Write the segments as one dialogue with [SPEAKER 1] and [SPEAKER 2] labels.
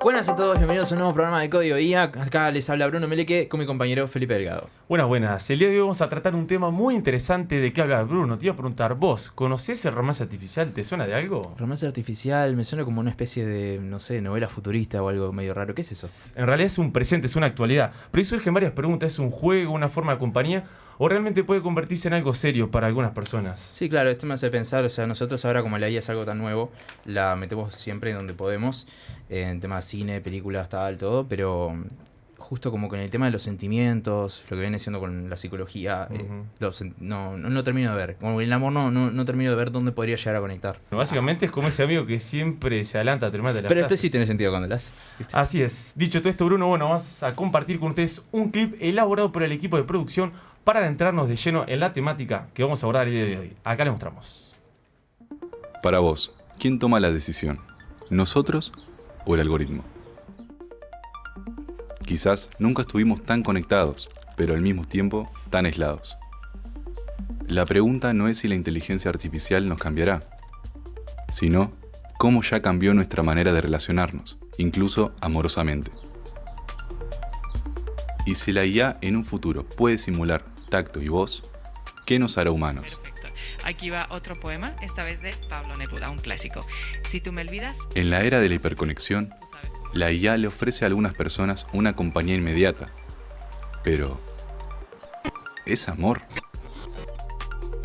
[SPEAKER 1] Buenas a todos, bienvenidos a un nuevo programa de Código IA. Acá les habla Bruno Meleque con mi compañero Felipe Delgado.
[SPEAKER 2] Buenas. El día de hoy vamos a tratar un tema muy interesante. ¿De qué habla Bruno? Te iba a preguntar, ¿vos conocés el romance artificial? ¿Te suena de algo?
[SPEAKER 1] Romance artificial me suena como una especie de, no sé, novela futurista o algo medio raro. ¿Qué es eso?
[SPEAKER 2] En realidad es un presente, es una actualidad. Pero ahí surgen varias preguntas. ¿Es un juego, una forma de compañía? ¿O realmente puede convertirse en algo serio para algunas personas?
[SPEAKER 1] Sí, claro, esto me hace pensar, o sea, nosotros ahora como la IA es algo tan nuevo, la metemos siempre donde podemos, en temas de cine, películas, tal, todo, pero justo como con el tema de los sentimientos, lo que viene siendo con la psicología, no termino de ver. Como el amor no termino de ver dónde podría llegar a conectar.
[SPEAKER 2] Básicamente es como ese amigo que siempre se adelanta a terminar de la
[SPEAKER 1] Pero este sí tiene sentido cuando lo hace. ¿Viste?
[SPEAKER 2] Así es. Dicho todo esto, Bruno, vamos a compartir con ustedes un clip elaborado por el equipo de producción para adentrarnos de lleno en la temática que vamos a abordar el día de hoy. Acá les mostramos.
[SPEAKER 3] Para vos, ¿quién toma la decisión? ¿Nosotros o el algoritmo? Quizás nunca estuvimos tan conectados, pero al mismo tiempo tan aislados. La pregunta no es si la inteligencia artificial nos cambiará, sino cómo ya cambió nuestra manera de relacionarnos, incluso amorosamente. Y si la IA en un futuro puede simular tacto y voz, ¿qué nos hará humanos?
[SPEAKER 4] Perfecto. Aquí va otro poema, esta vez de Pablo Neruda, un clásico. Si tú me olvidas...
[SPEAKER 3] En la era de la hiperconexión, la IA le ofrece a algunas personas una compañía inmediata. Pero, ¿es amor?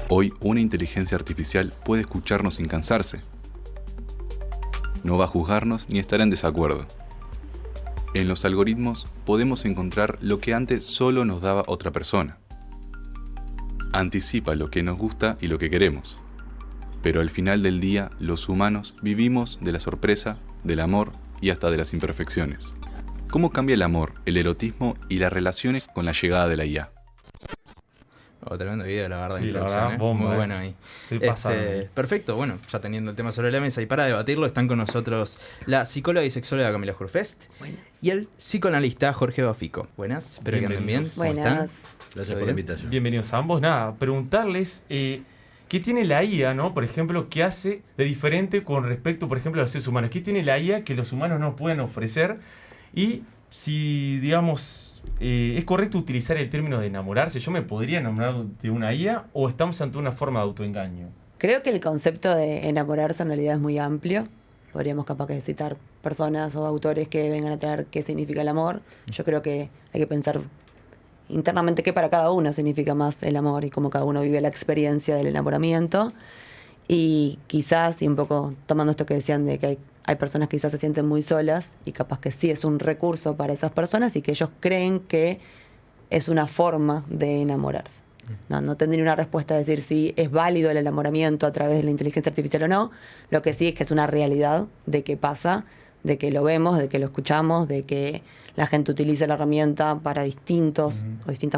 [SPEAKER 3] Hoy una inteligencia artificial puede escucharnos sin cansarse. No va a juzgarnos ni estar en desacuerdo. En los algoritmos podemos encontrar lo que antes solo nos daba otra persona. Anticipa lo que nos gusta y lo que queremos. Pero al final del día, los humanos vivimos de la sorpresa, del amor y hasta de las imperfecciones. ¿Cómo cambia el amor, el erotismo y las relaciones con la llegada de la IA?
[SPEAKER 1] Oh, tremendo video, la verdad.
[SPEAKER 2] Sí, la
[SPEAKER 1] introducción,
[SPEAKER 2] verdad, bomba,
[SPEAKER 1] muy bueno ahí.
[SPEAKER 2] Sí, pasaron.
[SPEAKER 1] Perfecto, bueno, ya teniendo el tema sobre la mesa y para debatirlo están con nosotros la psicóloga y sexóloga Camila Jurfest y el psicoanalista Jorge Bafico. Buenas, espero que anden bien. ¿Cómo están?
[SPEAKER 5] Buenas.
[SPEAKER 6] Gracias por la invitación.
[SPEAKER 2] Bienvenidos a ambos. Nada, preguntarles qué tiene la IA, ¿no? Por ejemplo, qué hace de diferente con respecto, por ejemplo, a los seres humanos. ¿Qué tiene la IA que los humanos no pueden ofrecer? Y si, digamos, ¿es correcto utilizar el término de enamorarse? ¿Yo me podría enamorar de una IA o estamos ante una forma de autoengaño?
[SPEAKER 5] Creo que el concepto de enamorarse en realidad es muy amplio. Podríamos capaz que citar personas o autores que vengan a traer qué significa el amor. Yo creo que hay que pensar internamente qué para cada uno significa más el amor y cómo cada uno vive la experiencia del enamoramiento. Y quizás, y un poco tomando esto que decían de que hay personas que quizás se sienten muy solas y capaz que sí es un recurso para esas personas y que ellos creen que es una forma de enamorarse. No tendría una respuesta a decir si es válido el enamoramiento a través de la inteligencia artificial o no. Lo que sí es que es una realidad de que pasa, de que lo vemos, de que lo escuchamos, de que la gente utiliza la herramienta para distintas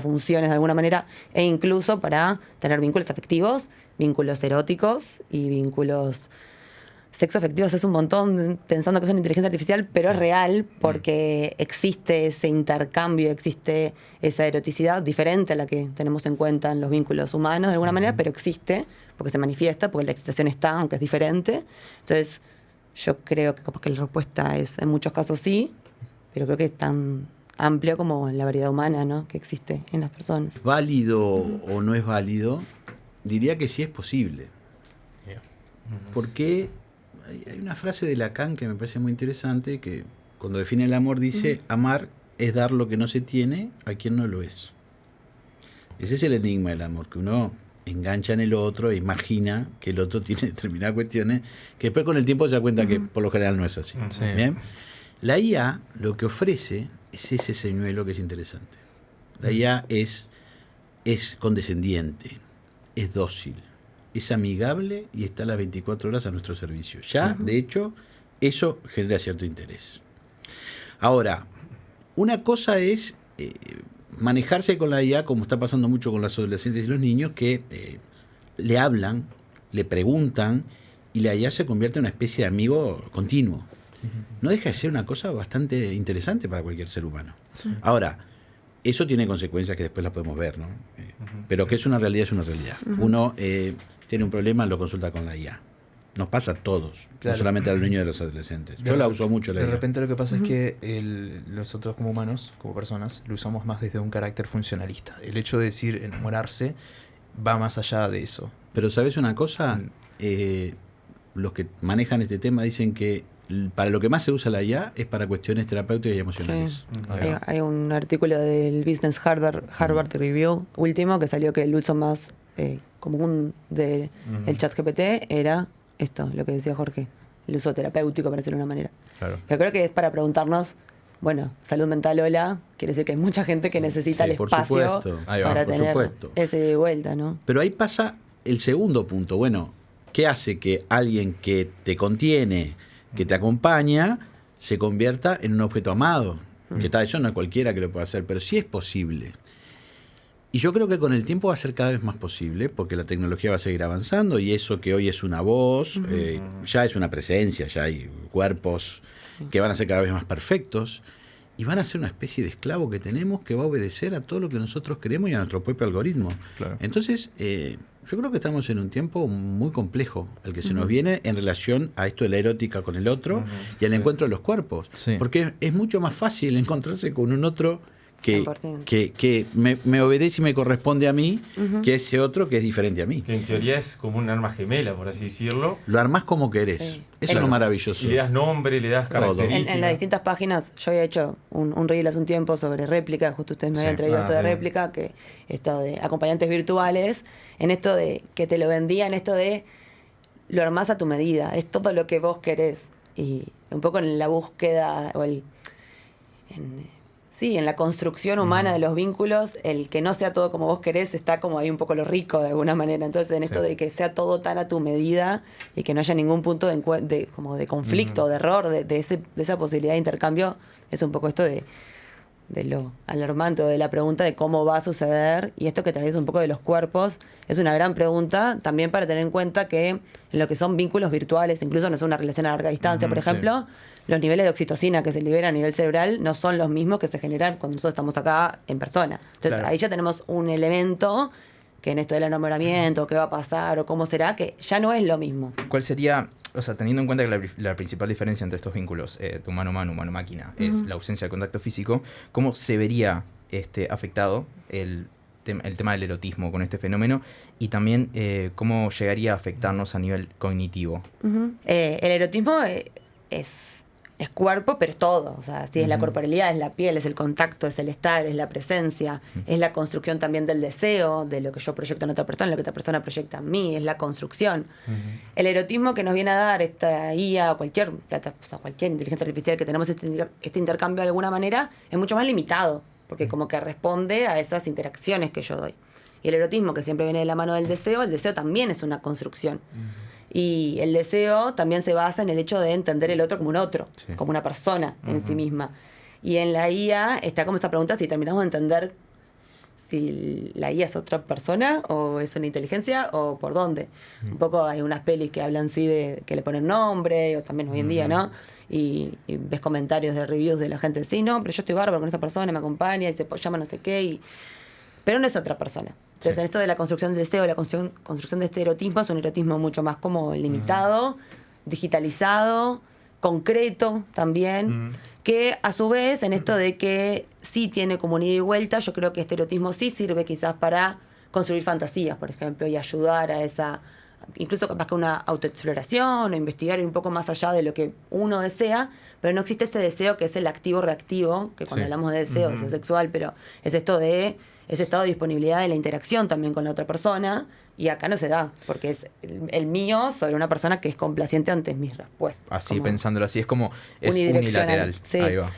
[SPEAKER 5] funciones de alguna manera e incluso para tener vínculos afectivos, vínculos eróticos y vínculos sexoafectivos. Es un montón pensando que es una inteligencia artificial, pero es real porque existe ese intercambio, existe esa eroticidad diferente a la que tenemos en cuenta en los vínculos humanos de alguna manera, pero existe porque se manifiesta, porque la excitación está, aunque es diferente. Entonces, yo creo que capaz que la respuesta es en muchos casos sí, pero creo que es tan amplio como la variedad humana, ¿no?, que existe en las personas.
[SPEAKER 6] ¿Válido o no es válido? Diría que sí es posible. Porque hay una frase de Lacan que me parece muy interesante, que cuando define el amor dice, amar es dar lo que no se tiene a quien no lo es. Ese es el enigma del amor, que uno engancha en el otro e imagina que el otro tiene determinadas cuestiones que después con el tiempo se da cuenta que por lo general no es así.
[SPEAKER 1] Sí.
[SPEAKER 6] ¿Bien? La IA lo que ofrece es ese señuelo que es interesante. La IA es condescendiente, es dócil, es amigable y está las 24 horas a nuestro servicio. Ya, de hecho, eso genera cierto interés. Ahora, una cosa es manejarse con la IA, como está pasando mucho con las adolescentes y los niños, que le hablan, le preguntan, y la IA se convierte en una especie de amigo continuo. No deja de ser una cosa bastante interesante para cualquier ser humano. Ahora, eso tiene consecuencias que después las podemos ver, ¿no? Pero que es una realidad, es una realidad. Uno tiene un problema, lo consulta con la IA. Nos pasa a todos,
[SPEAKER 1] Claro.
[SPEAKER 6] no solamente a los niños y a los adolescentes. Yo la uso mucho la
[SPEAKER 1] De
[SPEAKER 6] IA.
[SPEAKER 1] repente lo que pasa es que nosotros como humanos, como personas, lo usamos más desde un carácter funcionalista. El hecho de decir enamorarse va más allá de eso.
[SPEAKER 6] Pero ¿sabes una cosa? Los que manejan este tema dicen que para lo que más se usa la IA es para cuestiones terapéuticas y emocionales.
[SPEAKER 5] Sí.
[SPEAKER 1] Ahí va.
[SPEAKER 5] Hay un artículo del Business Harvard Review último que salió que el uso más común del chat GPT era esto, lo que decía Jorge, el uso terapéutico, para decirlo de una manera.
[SPEAKER 1] Claro.
[SPEAKER 5] Yo creo que es para preguntarnos, bueno, salud mental, hola, quiere decir que hay mucha gente que necesita
[SPEAKER 6] sí,
[SPEAKER 5] el
[SPEAKER 6] por
[SPEAKER 5] espacio
[SPEAKER 6] supuesto.
[SPEAKER 1] Ahí va,
[SPEAKER 5] para
[SPEAKER 6] por
[SPEAKER 5] tener
[SPEAKER 6] supuesto.
[SPEAKER 5] ese de vuelta, ¿no?
[SPEAKER 6] Pero ahí pasa el segundo punto. Bueno, ¿qué hace que alguien que te contiene, que te acompaña, se convierta en un objeto amado? Que tal, eso no es cualquiera que lo pueda hacer, pero sí es posible. Y yo creo que con el tiempo va a ser cada vez más posible, porque la tecnología va a seguir avanzando y eso que hoy es una voz, ya es una presencia, ya hay cuerpos que van a ser cada vez más perfectos y van a ser una especie de esclavo que tenemos que va a obedecer a todo lo que nosotros queremos y a nuestro propio algoritmo.
[SPEAKER 1] Claro.
[SPEAKER 6] Entonces, yo creo que estamos en un tiempo muy complejo, el que se nos viene en relación a esto de la erótica con el otro y al encuentro de los cuerpos.
[SPEAKER 1] Sí.
[SPEAKER 6] Porque es mucho más fácil encontrarse con un otro que,
[SPEAKER 5] 100%.
[SPEAKER 6] que me obedece y me corresponde a mí, que ese otro que es diferente a mí.
[SPEAKER 2] Que en teoría es como un arma gemela, por así decirlo.
[SPEAKER 6] Lo armás como querés.
[SPEAKER 5] Sí.
[SPEAKER 6] Eso es lo maravilloso.
[SPEAKER 2] Y le das nombre, le das
[SPEAKER 6] Todo.
[SPEAKER 2] características.
[SPEAKER 5] En las distintas páginas, yo había hecho un reel hace un tiempo sobre réplica, justo ustedes me habían traído esto de
[SPEAKER 2] sí.
[SPEAKER 5] réplica, que esto de acompañantes virtuales, en esto de que te lo vendían, esto de lo armás a tu medida, es todo lo que vos querés. Y un poco en la búsqueda, o en la construcción humana de los vínculos, el que no sea todo como vos querés está como ahí un poco lo rico de alguna manera. Entonces, en esto de que sea todo tan a tu medida y que no haya ningún punto como de conflicto, de error, de esa posibilidad de intercambio, es un poco esto de lo alarmante, o de la pregunta de cómo va a suceder. Y esto que traes un poco de los cuerpos es una gran pregunta también para tener en cuenta que en lo que son vínculos virtuales, incluso no es una relación a larga distancia, por ejemplo, los niveles de oxitocina que se liberan a nivel cerebral no son los mismos que se generan cuando nosotros estamos acá en persona. Entonces,
[SPEAKER 2] Claro.
[SPEAKER 5] ahí ya tenemos un elemento que en esto del enamoramiento, qué va a pasar o cómo será, que ya no es lo mismo.
[SPEAKER 1] ¿Cuál sería, o sea, teniendo en cuenta que la principal diferencia entre estos vínculos, de humano-humano, humano-máquina, es la ausencia de contacto físico, ¿cómo se vería afectado el tema del erotismo con este fenómeno? Y también, ¿cómo llegaría a afectarnos a nivel cognitivo?
[SPEAKER 5] El erotismo es cuerpo, pero es todo. O sea, sí, es la corporalidad, es la piel, es el contacto, es el estar, es la presencia, es la construcción también del deseo, de lo que yo proyecto en otra persona, lo que otra persona proyecta en mí, es la construcción. El erotismo que nos viene a dar esta IA, cualquier inteligencia artificial que tenemos este intercambio de alguna manera, es mucho más limitado, porque como que responde a esas interacciones que yo doy. Y el erotismo, que siempre viene de la mano del deseo, el deseo también es una construcción. Y el deseo también se basa en el hecho de entender el otro como un otro,
[SPEAKER 1] Sí.
[SPEAKER 5] como una persona en sí misma. Y en la IA está como esa pregunta si terminamos de entender si la IA es otra persona o es una inteligencia o por dónde. Un poco hay unas pelis que hablan sí de que le ponen nombre, o también hoy en día, ¿no? Y ves comentarios de reviews de la gente, sí, no, pero yo estoy bárbaro con esa persona, me acompaña y se llama no sé qué, pero no es otra persona. Entonces, en esto de la construcción del deseo, la construcción de este erotismo, es un erotismo mucho más como limitado, digitalizado, concreto también, que a su vez, en esto de que sí tiene como un ida y vuelta, yo creo que este erotismo sí sirve quizás para construir fantasías, por ejemplo, y ayudar a esa, incluso capaz que una autoexploración o investigar un poco más allá de lo que uno desea, pero no existe ese deseo que es el activo-reactivo, que cuando
[SPEAKER 1] Sí.
[SPEAKER 5] hablamos de deseo sexual, pero es esto de ese estado de disponibilidad de la interacción también con la otra persona, y acá no se da, porque es el mío sobre una persona que es complaciente ante mis respuestas.
[SPEAKER 1] Así,
[SPEAKER 5] como
[SPEAKER 1] pensándolo así, es como, es
[SPEAKER 5] unidireccional.
[SPEAKER 1] unilateral.
[SPEAKER 5] Sí,
[SPEAKER 1] Ahí va.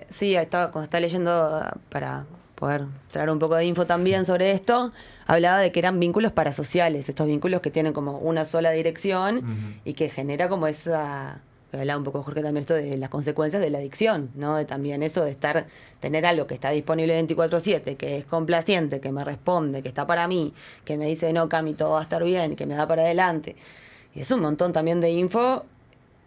[SPEAKER 5] sí, cuando estaba leyendo para poder traer un poco de info también sobre esto, hablaba de que eran vínculos parasociales, estos vínculos que tienen como una sola dirección y que genera como esa... Hablaba un poco Jorge también esto de las consecuencias de la adicción, ¿no? De también eso de tener algo que está disponible 24/7, que es complaciente, que me responde, que está para mí, que me dice, no, Cami, todo va a estar bien, que me da para adelante. Y es un montón también de info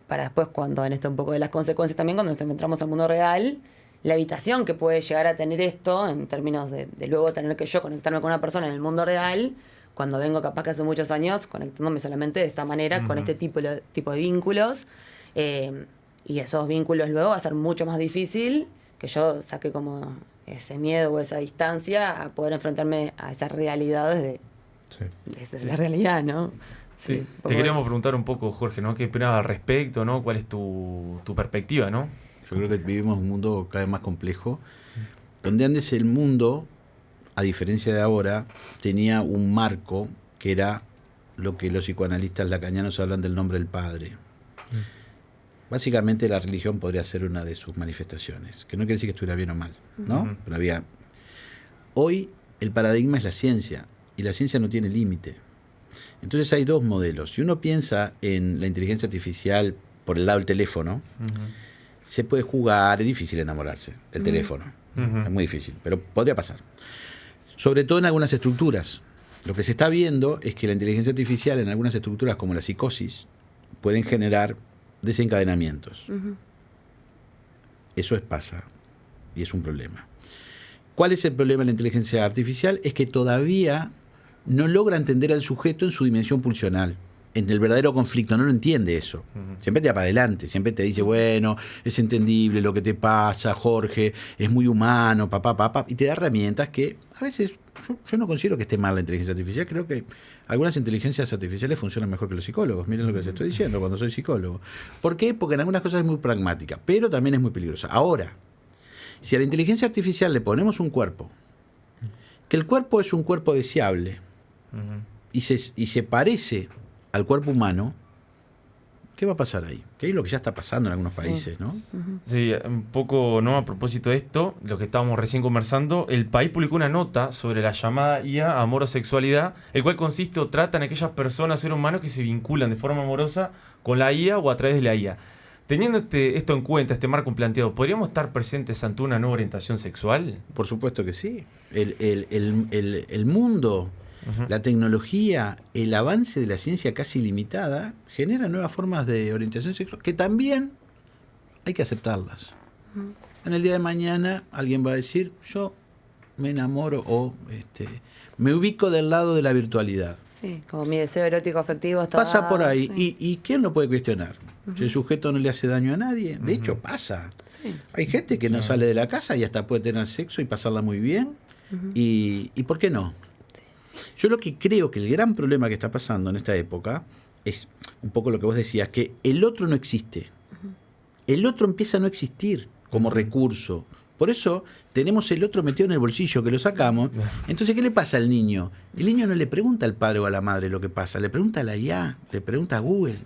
[SPEAKER 5] para después, cuando en esto un poco de las consecuencias también, cuando nos encontramos al mundo real, la habitación que puede llegar a tener esto, en términos de luego tener que yo conectarme con una persona en el mundo real, cuando vengo capaz que hace muchos años conectándome solamente de esta manera, con este tipo de vínculos, y esos vínculos luego va a ser mucho más difícil que yo saque como ese miedo o esa distancia a poder enfrentarme a esas realidades desde la realidad, ¿no?
[SPEAKER 2] Sí. Te queríamos preguntar un poco, Jorge, ¿no? ¿Qué opinas al respecto, ¿no? ¿Cuál es tu perspectiva, ¿no?
[SPEAKER 6] Yo creo que vivimos un mundo cada vez más complejo, donde antes el mundo, a diferencia de ahora, tenía un marco que era lo que los psicoanalistas lacanianos hablan del nombre del padre. Básicamente la religión podría ser una de sus manifestaciones, que no quiere decir que estuviera bien o mal, ¿no? Pero había... Hoy el paradigma es la ciencia, y la ciencia no tiene límite. Entonces hay dos modelos. Si uno piensa en la inteligencia artificial por el lado del teléfono, se puede jugar, es difícil enamorarse del teléfono, es muy difícil, pero podría pasar. Sobre todo en algunas estructuras. Lo que se está viendo es que la inteligencia artificial en algunas estructuras como la psicosis pueden generar desencadenamientos. Eso pasa y es un problema. ¿Cuál es el problema de la inteligencia artificial? Es que todavía no logra entender al sujeto en su dimensión pulsional, en el verdadero conflicto, no lo entiende eso. Siempre te va para adelante, siempre te dice, bueno, es entendible lo que te pasa, Jorge, es muy humano, papá, y te da herramientas que a veces yo no considero que esté mal la inteligencia artificial, creo que algunas inteligencias artificiales funcionan mejor que los psicólogos, miren lo que les estoy diciendo cuando soy psicólogo. ¿Por qué? Porque en algunas cosas es muy pragmática, pero también es muy peligrosa. Ahora, si a la inteligencia artificial le ponemos un cuerpo, que el cuerpo es un cuerpo deseable, y se parece al cuerpo humano, ¿qué va a pasar ahí? Que es lo que ya está pasando en algunos países, ¿no?
[SPEAKER 2] Sí, un poco, ¿no? A propósito de esto, lo que estábamos recién conversando, el país publicó una nota sobre la llamada IA amor o sexualidad, el cual consiste o trata en aquellas personas, seres humanos, que se vinculan de forma amorosa con la IA o a través de la IA. Teniendo esto en cuenta, este marco planteado, ¿podríamos estar presentes ante una nueva orientación sexual?
[SPEAKER 6] Por supuesto que sí. El mundo, la tecnología, el avance de la ciencia casi ilimitada genera nuevas formas de orientación sexual que también hay que aceptarlas. En el día de mañana alguien va a decir, yo me enamoro o me ubico del lado de la virtualidad.
[SPEAKER 5] Sí, como mi deseo erótico afectivo está...
[SPEAKER 6] Pasa por ahí.
[SPEAKER 5] Sí.
[SPEAKER 6] ¿Y quién lo puede cuestionar? Si el sujeto no le hace daño a nadie. De hecho, pasa.
[SPEAKER 5] Sí.
[SPEAKER 6] Hay gente que no sale de la casa y hasta puede tener sexo y pasarla muy bien. ¿Y por qué no? Yo lo que creo que el gran problema que está pasando en esta época es un poco lo que vos decías, que el otro no existe. El otro empieza a no existir como recurso. Por eso tenemos el otro metido en el bolsillo, que lo sacamos. Entonces, ¿qué le pasa al niño? El niño no le pregunta al padre o a la madre lo que pasa, le pregunta a la IA, le pregunta a Google.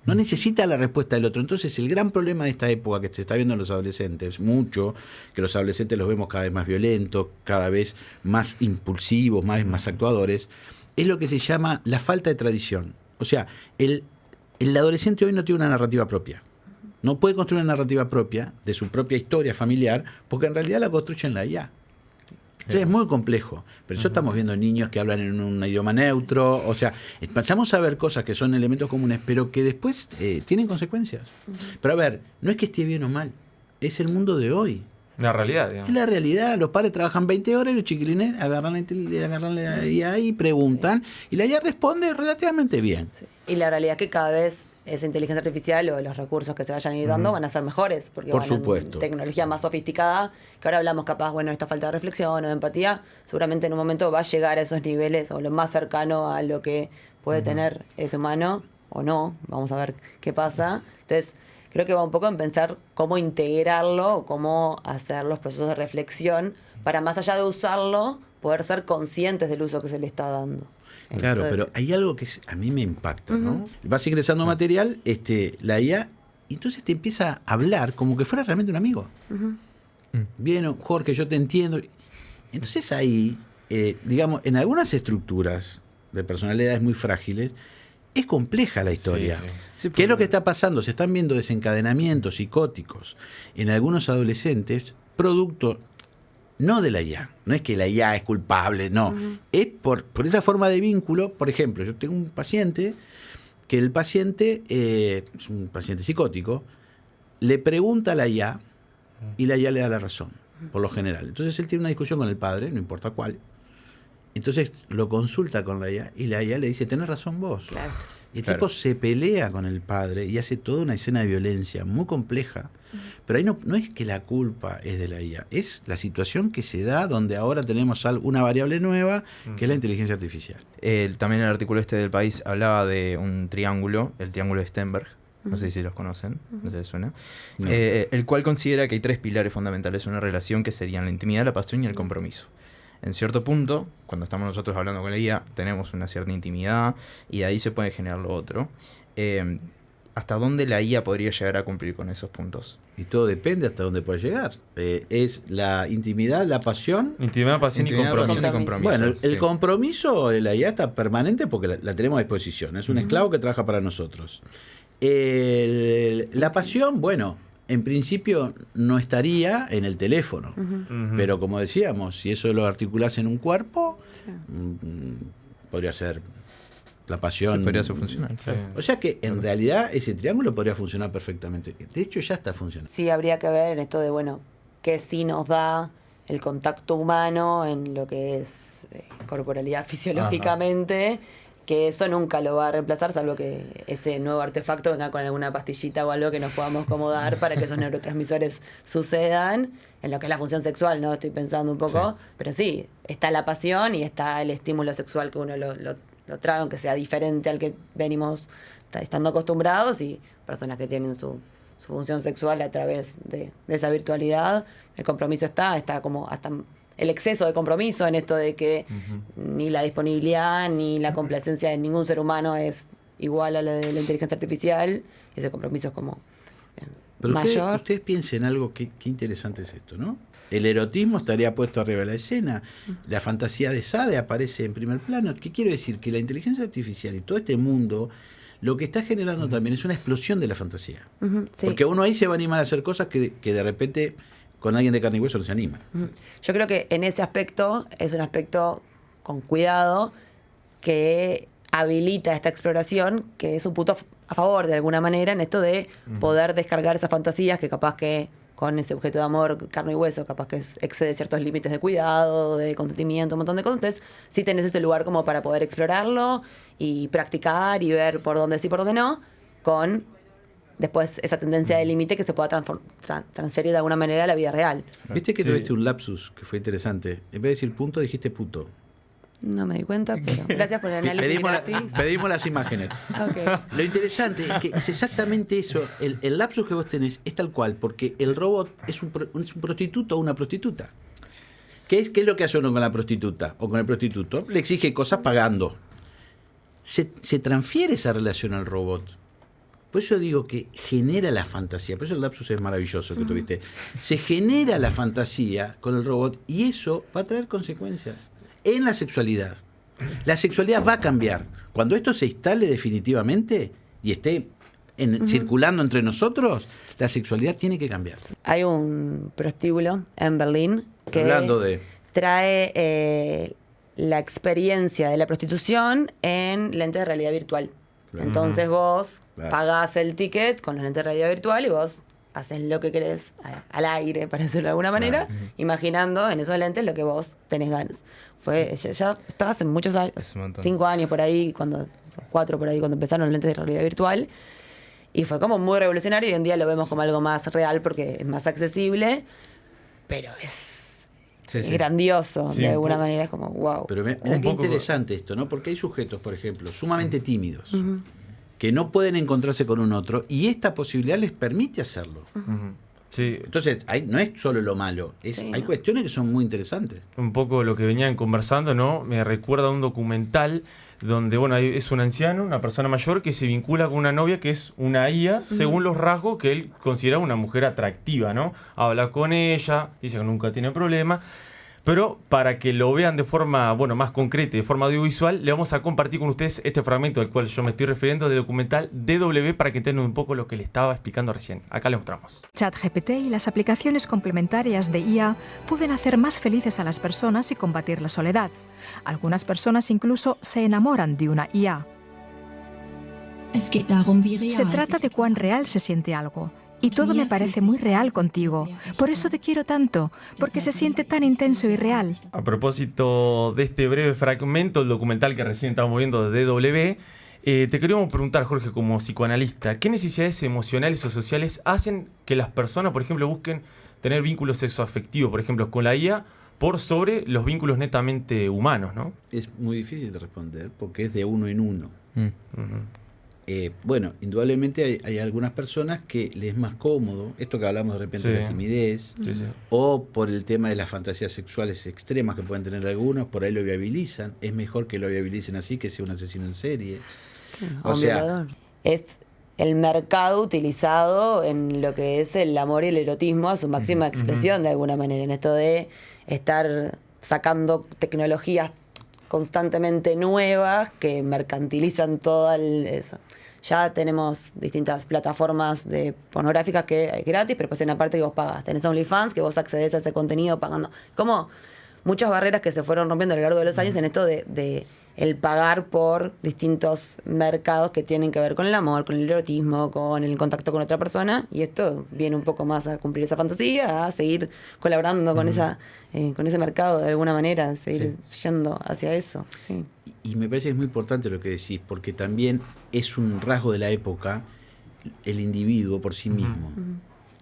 [SPEAKER 6] No necesita la respuesta del otro. Entonces, el gran problema de esta época que se está viendo en los adolescentes, mucho, que los adolescentes los vemos cada vez más violentos, cada vez más impulsivos, más actuadores, es lo que se llama la falta de tradición. O sea, el adolescente hoy no tiene una narrativa propia. No puede construir una narrativa propia de su propia historia familiar, porque en realidad la construye en la IA. Entonces es muy complejo. Pero eso estamos viendo niños que hablan en un idioma neutro. O sea, empezamos a ver cosas que son elementos comunes, pero que después tienen consecuencias. Pero a ver, no es que esté bien o mal. Es el mundo de hoy.
[SPEAKER 2] La realidad, digamos.
[SPEAKER 6] Es la realidad. Los padres trabajan 20 horas y los chiquilines agarran la IA y preguntan. Y la IA responde relativamente bien.
[SPEAKER 5] Sí. Y la realidad es que cada vez esa inteligencia artificial o los recursos que se vayan a ir dando van a ser mejores, porque
[SPEAKER 6] Por
[SPEAKER 5] van
[SPEAKER 6] supuesto.
[SPEAKER 5] en tecnología más sofisticada, que ahora hablamos capaz, bueno, esta falta de reflexión o de empatía, seguramente en un momento va a llegar a esos niveles o lo más cercano a lo que puede tener ese humano o no, vamos a ver qué pasa. Entonces, creo que va un poco en pensar cómo integrarlo o cómo hacer los procesos de reflexión para, más allá de usarlo, poder ser conscientes del uso que se le está dando.
[SPEAKER 6] Claro, pero hay algo que a mí me impacta, ¿no? Vas ingresando material, la IA, y entonces te empieza a hablar como que fuera realmente un amigo. Bien, Jorge, yo te entiendo. Entonces ahí, digamos, en algunas estructuras de personalidades muy frágiles, es compleja la historia.
[SPEAKER 1] Sí,
[SPEAKER 6] ¿Qué es lo que está pasando? Se están viendo desencadenamientos psicóticos en algunos adolescentes, producto no de la IA. No es que la IA es culpable, no. Es por esa forma de vínculo. Por ejemplo, yo tengo un paciente que el paciente es un paciente psicótico, le pregunta a la IA y la IA le da la razón, por lo general. Entonces él tiene una discusión con el padre, no importa cuál. Entonces lo consulta con la IA y la IA le dice, tenés razón vos.
[SPEAKER 5] Claro.
[SPEAKER 6] Y el
[SPEAKER 1] Claro.
[SPEAKER 6] tipo se pelea con el padre y hace toda una escena de violencia muy compleja. Pero ahí no es que la culpa es de la IA, es la situación que se da donde ahora tenemos una variable nueva, que es la inteligencia artificial.
[SPEAKER 1] También el artículo este del País hablaba de un triángulo, el triángulo de Stenberg. No sé si los conocen, no sé si les suena.
[SPEAKER 6] No.
[SPEAKER 1] El cual considera que hay 3 pilares fundamentales de una relación que serían la intimidad, la pasión y el compromiso. En cierto punto, cuando estamos nosotros hablando con la IA, tenemos una cierta intimidad y de ahí se puede generar lo otro. ¿Hasta dónde la IA podría llegar a cumplir con esos puntos?
[SPEAKER 6] Y todo depende hasta dónde puede llegar. Es la intimidad, la pasión.
[SPEAKER 2] Intimidad, pasión y
[SPEAKER 1] Intimidad,
[SPEAKER 2] compromiso.
[SPEAKER 1] pasión y compromiso.
[SPEAKER 6] Bueno, el
[SPEAKER 1] Sí.
[SPEAKER 6] compromiso, la IA está permanente porque la tenemos a disposición. Es un esclavo que trabaja para nosotros. La pasión, bueno, en principio no estaría en el teléfono.
[SPEAKER 2] Ujú.
[SPEAKER 6] Pero como decíamos, si eso lo articulás en un cuerpo,
[SPEAKER 5] Sí.
[SPEAKER 6] podría ser la
[SPEAKER 1] Sí,
[SPEAKER 6] pasión.
[SPEAKER 1] podría ser funcional.
[SPEAKER 2] Sí.
[SPEAKER 6] O sea que en realidad ese triángulo podría funcionar perfectamente. De hecho ya está funcionando.
[SPEAKER 5] Sí, habría que ver en esto de, bueno, qué sí nos da el contacto humano en lo que es corporalidad fisiológicamente, que eso nunca lo va a reemplazar, salvo que ese nuevo artefacto venga con alguna pastillita o algo que nos podamos acomodar para que esos neurotransmisores sucedan en lo que es la función sexual, ¿no? Estoy pensando un poco, pero sí, está la pasión y está el estímulo sexual que uno lo trae, aunque sea diferente al que venimos estando acostumbrados, y personas que tienen su función sexual a través de esa virtualidad. El compromiso está como hasta el exceso de compromiso en esto de que ni la disponibilidad ni la complacencia de ningún ser humano es igual a la de la inteligencia artificial. Ese compromiso es como
[SPEAKER 6] Pero
[SPEAKER 5] mayor.
[SPEAKER 6] ustedes piensen algo, qué interesante es esto, ¿no? El erotismo estaría puesto arriba de la escena, la fantasía de Sade aparece en primer plano. ¿Qué quiero decir? Que la inteligencia artificial y todo este mundo lo que está generando también es una explosión de la fantasía.
[SPEAKER 5] Ujú, sí.
[SPEAKER 6] Porque uno ahí se va a animar a hacer cosas que de repente con alguien de carne y hueso no se anima.
[SPEAKER 5] Ujú. Yo creo que en ese aspecto es un aspecto con cuidado que habilita esta exploración, que es un punto a favor de alguna manera en esto de poder descargar esas fantasías que capaz que con ese objeto de amor, carne y hueso, capaz que excede ciertos límites de cuidado, de consentimiento, un montón de cosas. Entonces, sí tenés ese lugar como para poder explorarlo y practicar y ver por dónde sí, por dónde no, con después esa tendencia de límite que se pueda transferir de alguna manera a la vida real.
[SPEAKER 6] ¿Viste que
[SPEAKER 2] Sí.
[SPEAKER 6] tuviste un lapsus que fue interesante? En vez de decir punto, dijiste puto.
[SPEAKER 5] No me di cuenta, pero gracias por el análisis gratis.
[SPEAKER 6] Pedimos las imágenes.
[SPEAKER 5] Ok.
[SPEAKER 6] Lo interesante es que es exactamente eso. El lapsus que vos tenés es tal cual, porque el robot es un prostituto o una prostituta. ¿Qué es lo que hace uno con la prostituta o con el prostituto? Le exige cosas pagando. Se transfiere esa relación al robot. Por eso digo que genera la fantasía. Por eso el lapsus es maravilloso que tuviste. Se genera la fantasía con el robot y eso va a traer consecuencias en la sexualidad. La sexualidad va a cambiar. Cuando esto se instale definitivamente y esté circulando entre nosotros, la sexualidad tiene que cambiar.
[SPEAKER 5] Hay un prostíbulo en Berlín que
[SPEAKER 6] Hablando de...
[SPEAKER 5] trae la experiencia de la prostitución en lentes de realidad virtual.
[SPEAKER 6] Claro.
[SPEAKER 5] Entonces vos
[SPEAKER 6] Claro.
[SPEAKER 5] pagás el ticket con los lentes de realidad virtual y vos haces lo que querés al aire, para decirlo de alguna manera, imaginando en esos lentes lo que vos tenés ganas. Ya estaba hace muchos años,
[SPEAKER 1] Hace un montón.
[SPEAKER 5] 5 años por ahí, 4 por ahí, cuando empezaron los lentes de realidad virtual. Y fue como muy revolucionario y hoy en día lo vemos como algo más real porque es más accesible, pero es grandioso,
[SPEAKER 2] Sí,
[SPEAKER 5] de
[SPEAKER 2] un
[SPEAKER 5] alguna
[SPEAKER 2] poco.
[SPEAKER 5] manera es como wow.
[SPEAKER 6] Pero mira
[SPEAKER 2] Un
[SPEAKER 6] qué
[SPEAKER 2] poco-
[SPEAKER 6] interesante esto, ¿no? Porque hay sujetos, por ejemplo, sumamente tímidos, que no pueden encontrarse con un otro y esta posibilidad les permite hacerlo.
[SPEAKER 2] Ujú. Sí,
[SPEAKER 6] Entonces, no es solo lo malo,
[SPEAKER 5] Sí,
[SPEAKER 6] hay
[SPEAKER 5] ¿no?
[SPEAKER 6] cuestiones que son muy interesantes.
[SPEAKER 2] un poco lo que venían conversando, ¿no? Me recuerda a un documental donde, bueno, es un anciano, una persona mayor que se vincula con una novia que es una IA, según los rasgos que él considera una mujer atractiva, ¿no? Habla con ella, dice que nunca tiene problema. Pero para que lo vean de forma, bueno, más concreta, de forma audiovisual, le vamos a compartir con ustedes este fragmento al cual yo me estoy refiriendo del documental DW para que entiendan un poco lo que le estaba explicando recién. Acá le mostramos.
[SPEAKER 7] ChatGPT y las aplicaciones complementarias de IA pueden hacer más felices a las personas y combatir la soledad. Algunas personas incluso se enamoran de una IA. Se trata de cuán real se siente algo Y todo me parece muy real contigo. Por eso te quiero tanto, porque se siente tan intenso y real.
[SPEAKER 2] A propósito de este breve fragmento del documental que recién estamos viendo de DW, te queríamos preguntar, Jorge, como psicoanalista, ¿qué necesidades emocionales o sociales hacen que las personas, por ejemplo, busquen tener vínculos sexoafectivos, por ejemplo, con la IA, por sobre los vínculos netamente humanos, ¿no?
[SPEAKER 6] Es muy difícil de responder porque es de uno en uno.
[SPEAKER 2] Ujú.
[SPEAKER 6] Bueno, indudablemente hay algunas personas que les es más cómodo, esto que hablamos de repente
[SPEAKER 2] Sí.
[SPEAKER 6] de la timidez,
[SPEAKER 2] Sí, sí.
[SPEAKER 6] o por el tema de las fantasías sexuales extremas que pueden tener algunos, por ahí lo viabilizan. Es mejor que lo viabilicen así que sea un asesino en serie.
[SPEAKER 5] Sí,
[SPEAKER 6] O
[SPEAKER 5] un
[SPEAKER 6] sea-
[SPEAKER 5] violador. Es el mercado utilizado en lo que es el amor y el erotismo a su máxima expresión, de alguna manera, en esto de estar sacando tecnologías constantemente nuevas que mercantilizan todo eso. Ya tenemos distintas plataformas de pornográficas que hay gratis, pero pues en la parte que vos pagas. Tenés OnlyFans, que vos accedes a ese contenido pagando. Como muchas barreras que se fueron rompiendo a lo largo de los años en esto de el pagar por distintos mercados que tienen que ver con el amor, con el erotismo, con el contacto con otra persona, y esto viene un poco más a cumplir esa fantasía, a seguir colaborando con con ese mercado de alguna manera, seguir yendo hacia eso. Sí.
[SPEAKER 6] Y me parece que es muy importante lo que decís, porque también es un rasgo de la época el individuo por sí mismo.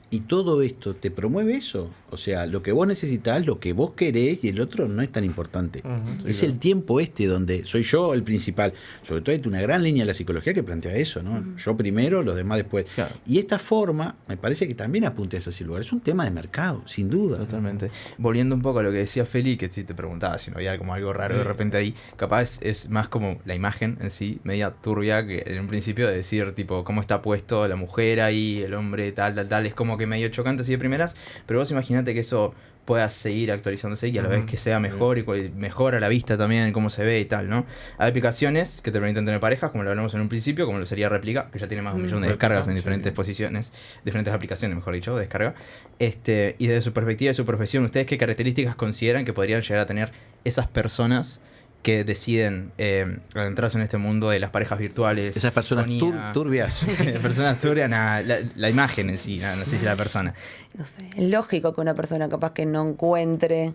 [SPEAKER 6] Y todo esto te promueve eso. O sea, lo que vos necesitás, lo que vos querés, y el otro no es tan importante. Es el tiempo donde soy yo el principal. Sobre todo hay una gran línea de la psicología que plantea eso, ¿no? Yo primero, los demás después.
[SPEAKER 1] Claro.
[SPEAKER 6] Y esta forma, me parece que también apunta a ese lugar. Es un tema de mercado, sin duda.
[SPEAKER 1] Totalmente. Volviendo un poco a lo que decía Feli, que si te preguntaba si no había como algo raro de repente ahí, capaz es más como la imagen en sí, media turbia, que en un principio de decir, tipo, cómo está puesto la mujer ahí, el hombre, tal, es como que medio chocante así de primeras, pero vos imaginate que eso pueda seguir actualizándose y a la vez que sea mejor y mejor a la vista también cómo se ve y tal, ¿no? Hay aplicaciones que te permiten tener parejas, como lo hablamos en un principio, como lo sería Réplica, que ya tiene más de 1 millón de descargas en diferentes posiciones, diferentes aplicaciones, mejor dicho, de descarga. Y desde su perspectiva y su profesión, ¿ustedes qué características consideran que podrían llegar a tener esas personas que deciden adentrarse en este mundo de las parejas virtuales?
[SPEAKER 6] Esas personas
[SPEAKER 1] con IA?
[SPEAKER 6] turbias.
[SPEAKER 1] Personas turbias, nada, la imagen en sí, nada, no sé si la persona.
[SPEAKER 5] No sé, es lógico que una persona capaz que no encuentre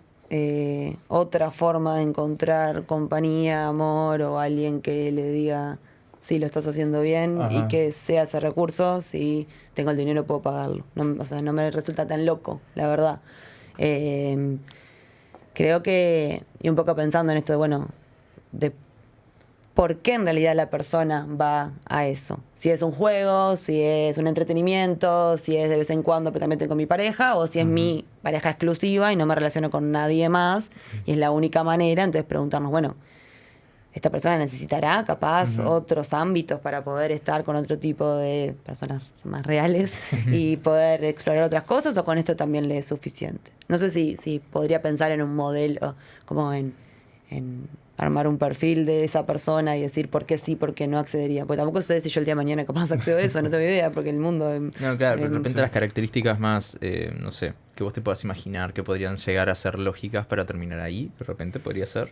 [SPEAKER 5] otra forma de encontrar compañía, amor o alguien que le diga sí, lo estás haciendo bien y que sea ese recurso, si tengo el dinero puedo pagarlo. No, o sea, no me resulta tan loco, la verdad. Creo que, y un poco pensando en esto de, bueno, de por qué en realidad la persona va a eso. Si es un juego, si es un entretenimiento, si es de vez en cuando, pero también tengo mi pareja, o si es mi pareja exclusiva y no me relaciono con nadie más, y es la única manera. Entonces preguntarnos, bueno, ¿esta persona necesitará capaz otros ámbitos para poder estar con otro tipo de personas más reales y poder explorar otras cosas, o con esto también le es suficiente? No sé si podría pensar en un modelo, como en armar un perfil de esa persona y decir por qué sí, por qué no accedería. Porque tampoco sé si yo el día de mañana capaz accedo a eso, no tengo idea, porque el mundo...
[SPEAKER 1] No, claro, pero de repente las características más, no sé, que vos te puedas imaginar que podrían llegar a ser lógicas para terminar ahí, de repente podría ser.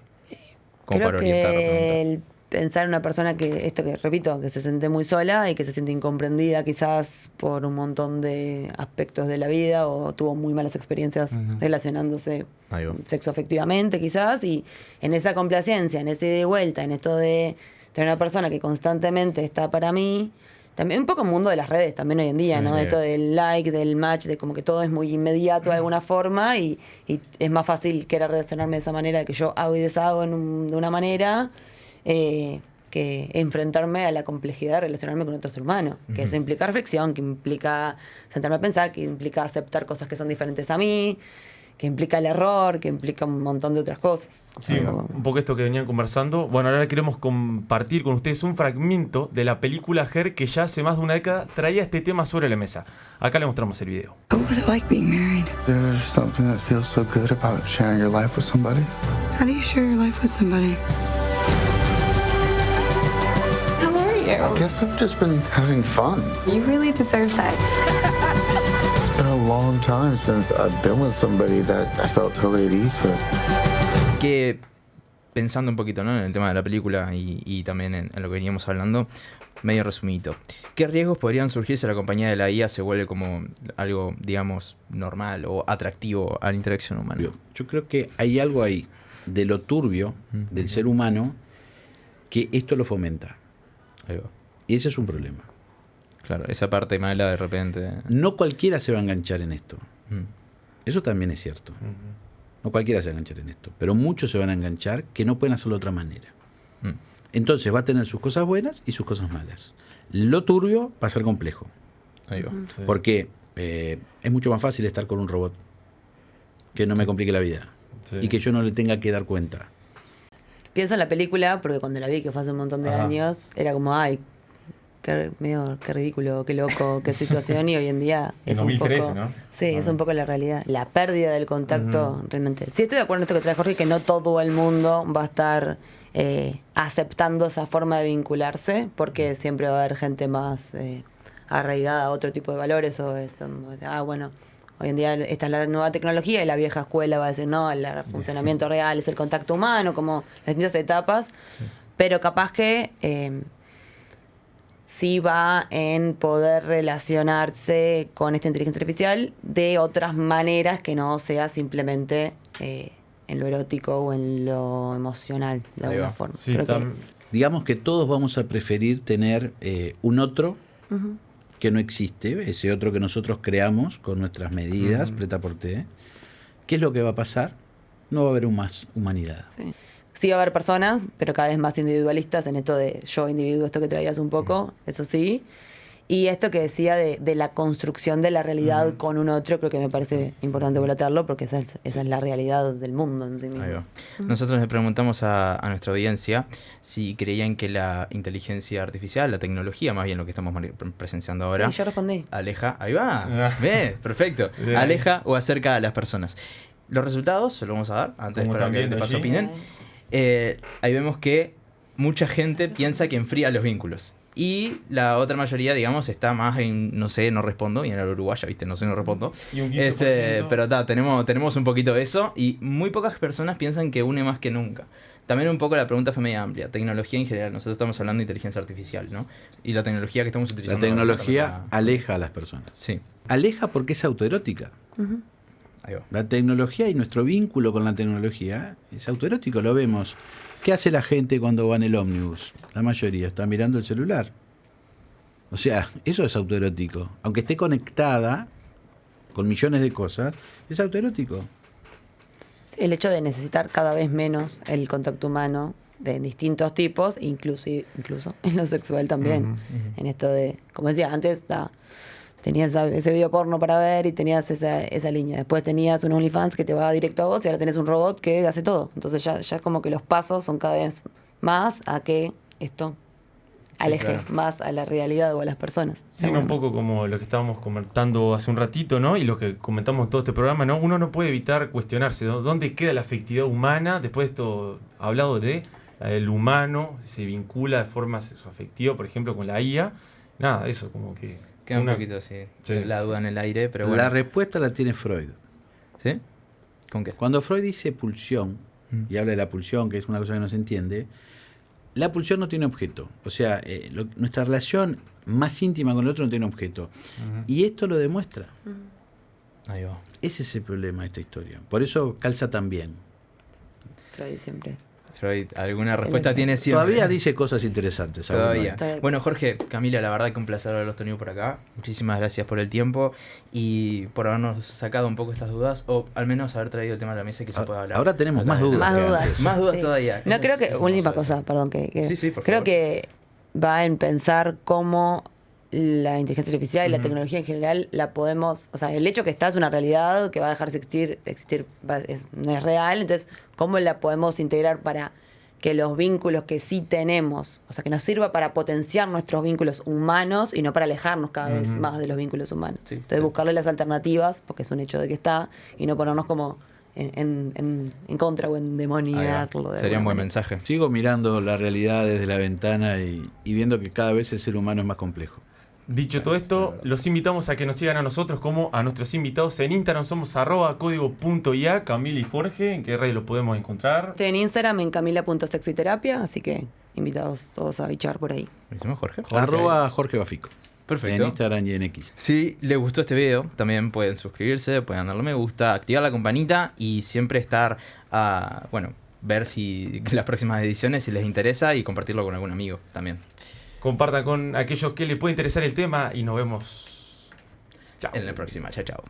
[SPEAKER 1] Como
[SPEAKER 5] Creo
[SPEAKER 1] para orientar la
[SPEAKER 5] que
[SPEAKER 1] pregunta.
[SPEAKER 5] el pensar en una persona que, esto que repito, que se siente muy sola y que se siente incomprendida quizás por un montón de aspectos de la vida, o tuvo muy malas experiencias relacionándose
[SPEAKER 1] Ahí va.
[SPEAKER 5] sexoafectivamente quizás, y en esa complacencia, en ese ida y vuelta, en esto de tener una persona que constantemente está para mí, también un poco el mundo de las redes también hoy en día,
[SPEAKER 1] Sí,
[SPEAKER 5] ¿no?
[SPEAKER 1] sí.
[SPEAKER 5] Esto del like, del match, de como que todo es muy inmediato de alguna forma, y es más fácil querer relacionarme de esa manera, de que yo hago y deshago de una manera, que enfrentarme a la complejidad de relacionarme con otro ser humano. Que eso implica reflexión, que implica sentarme a pensar, que implica aceptar cosas que son diferentes a mí, que implica el error, que implica un montón de otras cosas.
[SPEAKER 2] Sí, un poco esto que venían conversando. Bueno, ahora queremos compartir con ustedes un fragmento de la película Her, que ya hace más de una década traía este tema sobre la mesa. Acá le mostramos el video.
[SPEAKER 8] What was it like being married?
[SPEAKER 9] There's something that feels so good about sharing your life with somebody.
[SPEAKER 8] How do you share your life with somebody? How are you?
[SPEAKER 9] I guess I've just been having fun.
[SPEAKER 8] You really deserve that.
[SPEAKER 9] It's been a long time since I've been with somebody that I felt totally at ease with.
[SPEAKER 1] Que pensando un poquito, ¿no?, en el tema de la película y también en lo que veníamos hablando, medio resumito. ¿Qué riesgos podrían surgir si la compañía de la IA se vuelve como algo, digamos, normal o atractivo a la interacción humana?
[SPEAKER 6] Yo creo que hay algo ahí de lo turbio del ser humano que esto lo fomenta.
[SPEAKER 1] Ahí va.
[SPEAKER 6] Y ese es un problema.
[SPEAKER 1] Claro, esa parte mala de repente.
[SPEAKER 6] No cualquiera se va a enganchar en esto.
[SPEAKER 1] Mm.
[SPEAKER 6] Eso también es cierto. No cualquiera se va a enganchar en esto. Pero muchos se van a enganchar que no pueden hacerlo de otra manera.
[SPEAKER 1] Mm.
[SPEAKER 6] Entonces va a tener sus cosas buenas y sus cosas malas. Lo turbio va a ser complejo.
[SPEAKER 1] Ahí va.
[SPEAKER 2] Sí.
[SPEAKER 6] Porque es mucho más fácil estar con un robot que no me complique la vida.
[SPEAKER 2] Sí.
[SPEAKER 6] Y que yo no le tenga que dar cuenta.
[SPEAKER 5] Pienso en la película, porque cuando la vi, que fue hace un montón de
[SPEAKER 2] Ajá.
[SPEAKER 5] años, era como, ay, qué ridículo, qué loco, qué situación, y hoy en día
[SPEAKER 2] En
[SPEAKER 5] es un
[SPEAKER 2] 2013,
[SPEAKER 5] poco...
[SPEAKER 2] ¿no?
[SPEAKER 5] Sí, es un poco la realidad. La pérdida del contacto, realmente. Sí, estoy de acuerdo en esto que trae Jorge, que no todo el mundo va a estar aceptando esa forma de vincularse, porque siempre va a haber gente más arraigada a otro tipo de valores, o esto, bueno... Hoy en día esta es la nueva tecnología y la vieja escuela va a decir, no, el funcionamiento real es el contacto humano, como las distintas etapas, pero capaz que sí va en poder relacionarse con esta inteligencia artificial de otras maneras que no sea simplemente en lo erótico o en lo emocional, de
[SPEAKER 1] Ahí
[SPEAKER 5] alguna
[SPEAKER 1] va.
[SPEAKER 5] forma.
[SPEAKER 2] Sí,
[SPEAKER 5] Creo que-
[SPEAKER 6] Digamos que todos vamos a preferir tener un otro que no existe, ese otro que nosotros creamos con nuestras medidas, prêt-à-porter. ¿Qué es lo que va a pasar? No va a haber más humanidad.
[SPEAKER 5] Sí. Sí va a haber personas, pero cada vez más individualistas en esto de yo individuo, esto que traías un poco, eso sí. Y esto que decía de la construcción de la realidad con un otro, creo que me parece importante volatarlo, porque esa es la realidad del mundo en sí mismo.
[SPEAKER 1] Ahí va. Nosotros le preguntamos a nuestra audiencia si creían que la inteligencia artificial, la tecnología, más bien lo que estamos presenciando ahora,
[SPEAKER 5] Sí, yo respondí.
[SPEAKER 1] aleja, ahí va, ve, perfecto,
[SPEAKER 2] Bien.
[SPEAKER 1] aleja o acerca a las personas. Los resultados se los vamos a dar antes
[SPEAKER 2] Como
[SPEAKER 1] para que
[SPEAKER 2] también
[SPEAKER 1] de paso
[SPEAKER 2] allí.
[SPEAKER 1] opinen. Ahí vemos que mucha gente piensa que enfría los vínculos. Y la otra mayoría, digamos, está más en, no sé, no respondo, y en la uruguaya, viste, no sé, no respondo.
[SPEAKER 2] Y un 15%.
[SPEAKER 1] Pero tenemos un poquito de eso, y muy pocas personas piensan que une más que nunca. También un poco la pregunta fue media amplia. Tecnología en general, nosotros estamos hablando de inteligencia artificial, ¿no? Y la tecnología que estamos
[SPEAKER 6] La
[SPEAKER 1] utilizando.
[SPEAKER 6] tecnología aleja a las personas.
[SPEAKER 1] Sí,
[SPEAKER 6] Aleja porque es autoerótica.
[SPEAKER 1] ahí va.
[SPEAKER 6] La tecnología y nuestro vínculo con la tecnología es autoerótico, lo vemos. ¿Qué hace la gente cuando va en el ómnibus? La mayoría está mirando el celular. O sea, eso es autoerótico. Aunque esté conectada con millones de cosas, es autoerótico.
[SPEAKER 5] Sí, el hecho de necesitar cada vez menos el contacto humano de distintos tipos, incluso en lo sexual también. En esto de, como decía, antes tenías ese video porno para ver y tenías esa línea. Después tenías un OnlyFans que te va directo a vos y ahora tenés un robot que hace todo. Entonces ya es como que los pasos son cada vez más a que esto aleje
[SPEAKER 2] claro.
[SPEAKER 5] más a la realidad o a las personas.
[SPEAKER 2] Sí, un poco como lo que estábamos comentando hace un ratito, ¿no? Y lo que comentamos en todo este programa, ¿no? Uno no puede evitar cuestionarse, ¿no? ¿Dónde queda la afectividad humana? Después de esto, hablado de el humano, se vincula de forma afectiva, por ejemplo, con la IA. Nada, eso como que...
[SPEAKER 1] Queda un
[SPEAKER 2] una-
[SPEAKER 1] poquito así,
[SPEAKER 2] Sí.
[SPEAKER 1] la duda en el aire, pero bueno.
[SPEAKER 6] La respuesta la tiene Freud.
[SPEAKER 1] ¿Sí? ¿Con qué?
[SPEAKER 6] Cuando Freud dice pulsión, y habla de la pulsión, que es una cosa que no se entiende, la pulsión no tiene objeto. O sea, nuestra relación más íntima con el otro no tiene objeto. Y esto lo demuestra.
[SPEAKER 1] Ahí va.
[SPEAKER 6] Ese es el problema de esta historia. Por eso calza tan bien.
[SPEAKER 5] Freud siempre.
[SPEAKER 1] Freud, ¿alguna respuesta tiene siempre?
[SPEAKER 6] Todavía dice cosas interesantes.
[SPEAKER 1] Todavía.
[SPEAKER 5] Todavía.
[SPEAKER 1] Bueno, Jorge, Camila, la verdad que un placer haberlos tenido por acá. Muchísimas gracias por el tiempo y por habernos sacado un poco estas dudas, o al menos haber traído el tema a la mesa y que se pueda hablar.
[SPEAKER 6] Ahora tenemos
[SPEAKER 1] acá
[SPEAKER 6] más
[SPEAKER 1] adentro.
[SPEAKER 6] dudas.
[SPEAKER 5] Más
[SPEAKER 6] que
[SPEAKER 5] dudas.
[SPEAKER 6] antes.
[SPEAKER 1] Más dudas
[SPEAKER 5] Sí.
[SPEAKER 1] todavía.
[SPEAKER 5] No, creo que,
[SPEAKER 1] Es
[SPEAKER 5] última
[SPEAKER 1] hermoso
[SPEAKER 5] cosa,
[SPEAKER 1] eso.
[SPEAKER 5] perdón, que
[SPEAKER 1] Sí, sí, por
[SPEAKER 5] creo
[SPEAKER 1] favor.
[SPEAKER 5] que va en pensar cómo la inteligencia artificial y la tecnología en general la podemos, o sea, el hecho que está es una realidad que va a dejar de existir no es real, entonces, ¿cómo la podemos integrar para que los vínculos que sí tenemos, o sea, que nos sirva para potenciar nuestros vínculos humanos y no para alejarnos cada vez más de los vínculos humanos?
[SPEAKER 1] Sí,
[SPEAKER 5] Entonces,
[SPEAKER 1] sí.
[SPEAKER 5] buscarle las alternativas, porque es un hecho de que está, y no ponernos como en contra o en
[SPEAKER 1] Ahí va.
[SPEAKER 5] demoniarlo. de
[SPEAKER 1] Sería un
[SPEAKER 5] alguna
[SPEAKER 1] buen
[SPEAKER 5] manera.
[SPEAKER 1] mensaje.
[SPEAKER 6] Sigo mirando la realidad desde la ventana y viendo que cada vez el ser humano es más complejo.
[SPEAKER 2] Dicho todo esto, los invitamos a que nos sigan a nosotros como a nuestros invitados en Instagram. Somos @código.ia, Camila y Jorge. ¿En qué redes los podemos encontrar?
[SPEAKER 5] Estoy en Instagram en camila.sexoyterapia, así que invitados todos a bichar por ahí.
[SPEAKER 1] Buenísimo, Jorge.
[SPEAKER 6] Jorge Bafico.
[SPEAKER 1] Perfecto.
[SPEAKER 6] En Instagram y en X.
[SPEAKER 1] Si les gustó este video, también pueden suscribirse, pueden darle me gusta, activar la campanita y siempre estar ver si las próximas ediciones si les interesa y compartirlo con algún amigo también.
[SPEAKER 2] Compartan con aquellos que les puede interesar el tema y nos vemos. Chao.
[SPEAKER 1] En la próxima. Chao, chao.